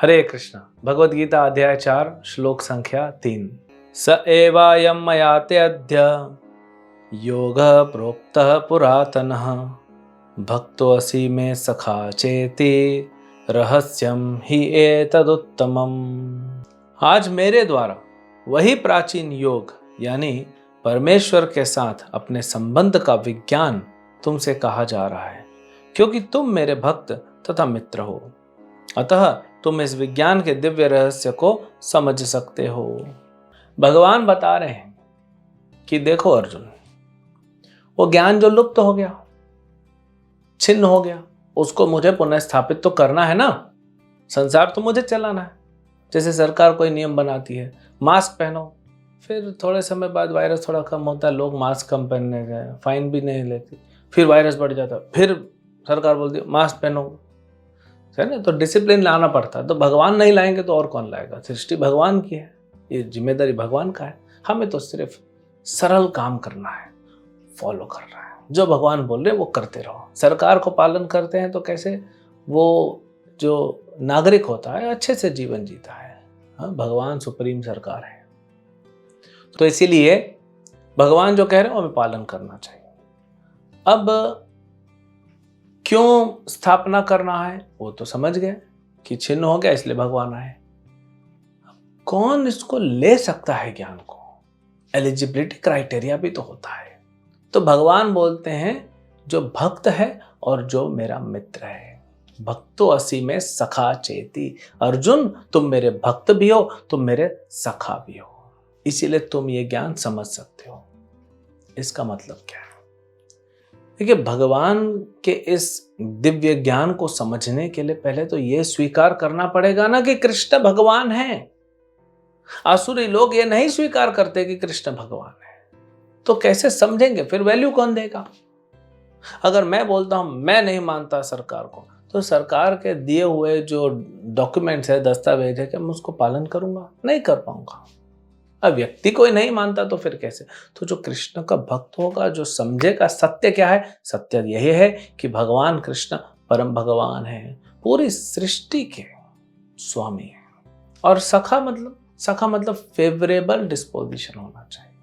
हरे कृष्ण। भगवद गीता अध्याय 4 श्लोक संख्या 3। स एवायं मयाते अद्य योगः प्रोक्तः पुरातनः भक्तोऽसि मे सखा चेति रहस्यम ही एतदुत्तमम्। आज मेरे द्वारा वही प्राचीन योग यानी परमेश्वर के साथ अपने संबंध का विज्ञान तुमसे कहा जा रहा है, क्योंकि तुम मेरे भक्त तथा मित्र हो। अतः तुम इस विज्ञान के दिव्य रहस्य को समझ सकते हो। भगवान बता रहे हैं कि देखो अर्जुन, वो ज्ञान जो लुप्त हो गया, छिन्न हो गया, उसको मुझे पुनः स्थापित तो करना है ना। संसार तो मुझे चलाना है। जैसे सरकार कोई नियम बनाती है, मास्क पहनो, फिर थोड़े समय बाद वायरस थोड़ा कम होता है, लोग मास्क कम पहनने गए, फाइन भी नहीं लेती, फिर वायरस बढ़ जाता, फिर सरकार बोलती है मास्क पहनो, है ना। तो डिसिप्लिन लाना पड़ता है। तो भगवान नहीं लाएंगे तो और कौन लाएगा? सृष्टि भगवान की है, ये जिम्मेदारी भगवान का है। हमें तो सिर्फ सरल काम करना है, फॉलो करना है। जो भगवान बोल रहे हैं वो करते रहो। सरकार को पालन करते हैं तो कैसे वो जो नागरिक होता है अच्छे से जीवन जीता है। हाँ, भगवान सुप्रीम सरकार है, तो इसीलिए भगवान जो कह रहे हैं हमें पालन करना चाहिए। अब क्यों स्थापना करना है वो तो समझ गए कि छिन्न हो गया इसलिए भगवान आए। कौन इसको ले सकता है ज्ञान को? एलिजिबिलिटी क्राइटेरिया भी तो होता है। तो भगवान बोलते हैं जो भक्त है और जो मेरा मित्र है। भक्तो असि में सखा चेति। अर्जुन, तुम मेरे भक्त भी हो, तुम मेरे सखा भी हो, इसीलिए तुम ये ज्ञान समझ सकते हो। इसका मतलब क्या है? देखिए, भगवान के इस दिव्य ज्ञान को समझने के लिए पहले तो ये स्वीकार करना पड़ेगा ना कि कृष्ण भगवान है। आसुरी लोग ये नहीं स्वीकार करते कि कृष्ण भगवान है, तो कैसे समझेंगे? फिर वैल्यू कौन देगा? अगर मैं बोलता हूं मैं नहीं मानता सरकार को, तो सरकार के दिए हुए जो डॉक्यूमेंट्स है, दस्तावेज है, क्या मैं उसको पालन करूंगा? नहीं कर पाऊंगा। अब व्यक्ति कोई नहीं मानता तो फिर कैसे? तो जो कृष्ण का भक्त होगा, जो समझेगा सत्य क्या है, सत्य यही है कि भगवान कृष्ण परम भगवान है, पूरी सृष्टि के स्वामी है। और सखा मतलब फेवरेबल डिस्पोजिशन होना चाहिए।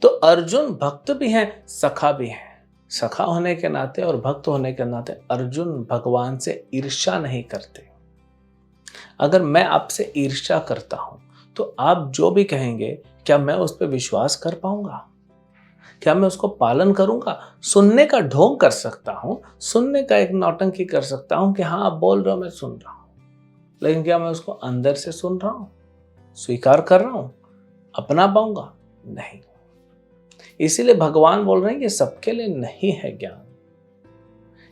तो अर्जुन भक्त भी हैं, सखा भी हैं। सखा होने के नाते और भक्त होने के नाते अर्जुन भगवान से ईर्ष्या नहीं करते। अगर मैं आपसे ईर्ष्या करता हूं तो आप जो भी कहेंगे, क्या मैं उस पर विश्वास कर पाऊंगा? क्या मैं उसको पालन करूंगा? सुनने का ढोंग कर सकता हूं, सुनने का एक नौटंकी कर सकता हूं कि हाँ आप बोल रहे हो, मैं सुन रहा हूं, लेकिन क्या मैं उसको अंदर से सुन रहा हूं, स्वीकार कर रहा हूं, अपना पाऊंगा? नहीं। इसीलिए भगवान बोल रहे हैं कि सबके लिए नहीं है ज्ञान।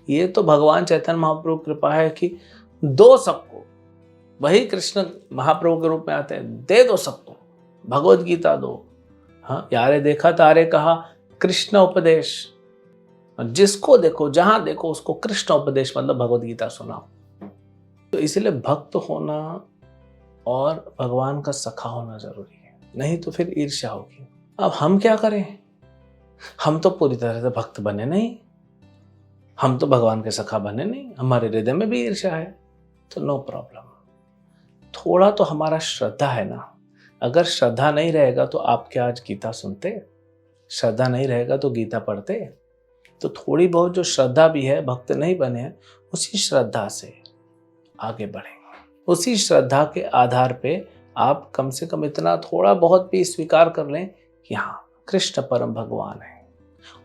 ये तो भगवान चैतन्य महाप्रभु की कृपा है कि दो सबको। वही कृष्ण महाप्रभु के रूप में आते हैं, दे दो सबको, भगवद गीता दो। हाँ, यारे देखा तारे कहा कृष्ण उपदेश। जिसको देखो, जहां देखो, उसको कृष्ण उपदेश मतलब भगवद गीता सुनाओ। तो इसलिए भक्त होना और भगवान का सखा होना जरूरी है, नहीं तो फिर ईर्ष्या होगी। अब हम क्या करें? हम तो पूरी तरह से भक्त बने नहीं, हम तो भगवान के सखा बने नहीं, हमारे हृदय में भी ईर्ष्या है। तो नो प्रॉब्लम, थोड़ा तो हमारा श्रद्धा है ना। अगर श्रद्धा नहीं रहेगा तो आप क्या आज गीता सुनते? श्रद्धा नहीं रहेगा तो गीता पढ़ते? तो थोड़ी बहुत जो श्रद्धा भी है, भक्त नहीं बने हैं, उसी श्रद्धा से आगे बढ़ेंगे। उसी श्रद्धा के आधार पे आप कम से कम इतना थोड़ा बहुत भी स्वीकार कर लें कि हाँ कृष्ण परम भगवान है।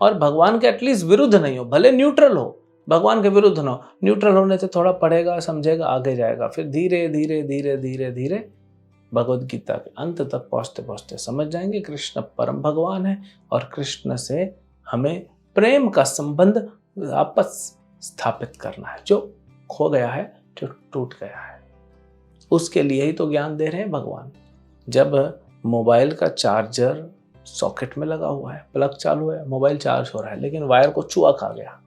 और भगवान के एटलीस्ट विरुद्ध नहीं हो, भले न्यूट्रल हो, भगवान के विरुद्ध ना हो। न्यूट्रल होने से थोड़ा पढ़ेगा, समझेगा, आगे जाएगा, फिर धीरे धीरे धीरे धीरे धीरे भगवद गीता के अंत तक पहुंचते पहुंचते समझ जाएंगे कृष्ण परम भगवान है और कृष्ण से हमें प्रेम का संबंध वापस स्थापित करना है। जो खो गया है, जो टूट गया है, उसके लिए ही तो ज्ञान दे रहे हैं भगवान। जब मोबाइल का चार्जर सॉकेट में लगा हुआ है, प्लग चालू है, मोबाइल चार्ज हो रहा है, लेकिन वायर को चूहा खा गया,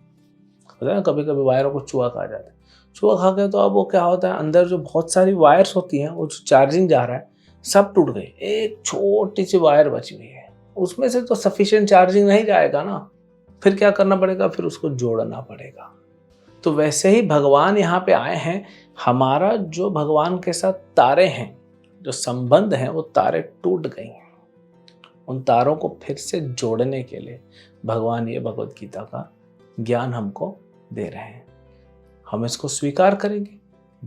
होता है ना, कभी कभी वायरों को चूहा खा जाता है। चूहा खा गया तो अब वो क्या होता है, अंदर जो बहुत सारी वायर्स होती हैं, वो चार्जिंग जा रहा है, सब टूट गई, एक छोटी सी वायर बची हुई है, उसमें से तो सफिशिएंट चार्जिंग नहीं जाएगा ना, फिर क्या करना पड़ेगा, फिर उसको जोड़ना पड़ेगा। तो वैसे ही भगवान यहाँ पे आए हैं हमारा जो भगवान के साथ तारे हैं, जो संबंध हैं, वो तारे टूट गई हैं। उन तारों को फिर से जोड़ने के लिए भगवान ये भगवत गीता का ज्ञान हमको दे रहे हैं। हम इसको स्वीकार करेंगे।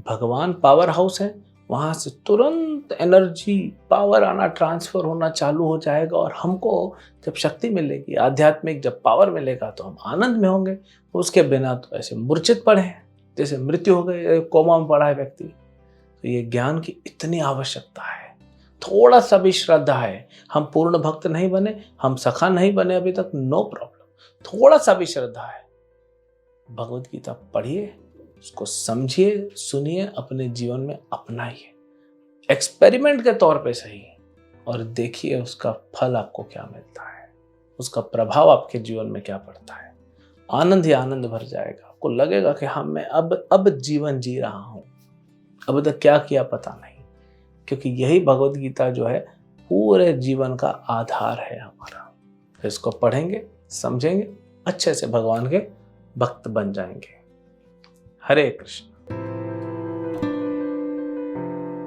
भगवान पावर हाउस है, वहां से तुरंत एनर्जी पावर आना, ट्रांसफर होना चालू हो जाएगा और हमको जब शक्ति मिलेगी, आध्यात्मिक जब पावर मिलेगा तो हम आनंद में होंगे। उसके बिना तो ऐसे मूर्छित पड़े हैं, जैसे मृत्यु हो गई, कोमा में पड़ा है व्यक्ति। तो ये ज्ञान की इतनी आवश्यकता है। थोड़ा सा भी श्रद्धा है, हम पूर्ण भक्त नहीं बने, हम सखा नहीं बने अभी तक, नो प्रॉब्लम। थोड़ा सा भी श्रद्धा है, भगवत गीता पढ़िए, उसको समझिए, सुनिए, अपने जीवन में अपनाइए, एक्सपेरिमेंट के तौर पे सही, और देखिए उसका फल आपको क्या मिलता है, उसका प्रभाव आपके जीवन में क्या पड़ता है। आनंद ही आनंद भर जाएगा। आपको लगेगा कि हाँ, मैं अब जीवन जी रहा हूं, अब तक क्या किया पता नहीं। क्योंकि यही भगवत गीता जो है पूरे जीवन का आधार है हमारा। इसको पढ़ेंगे, समझेंगे, अच्छे से भगवान के भक्त बन जाएंगे। हरे कृष्ण।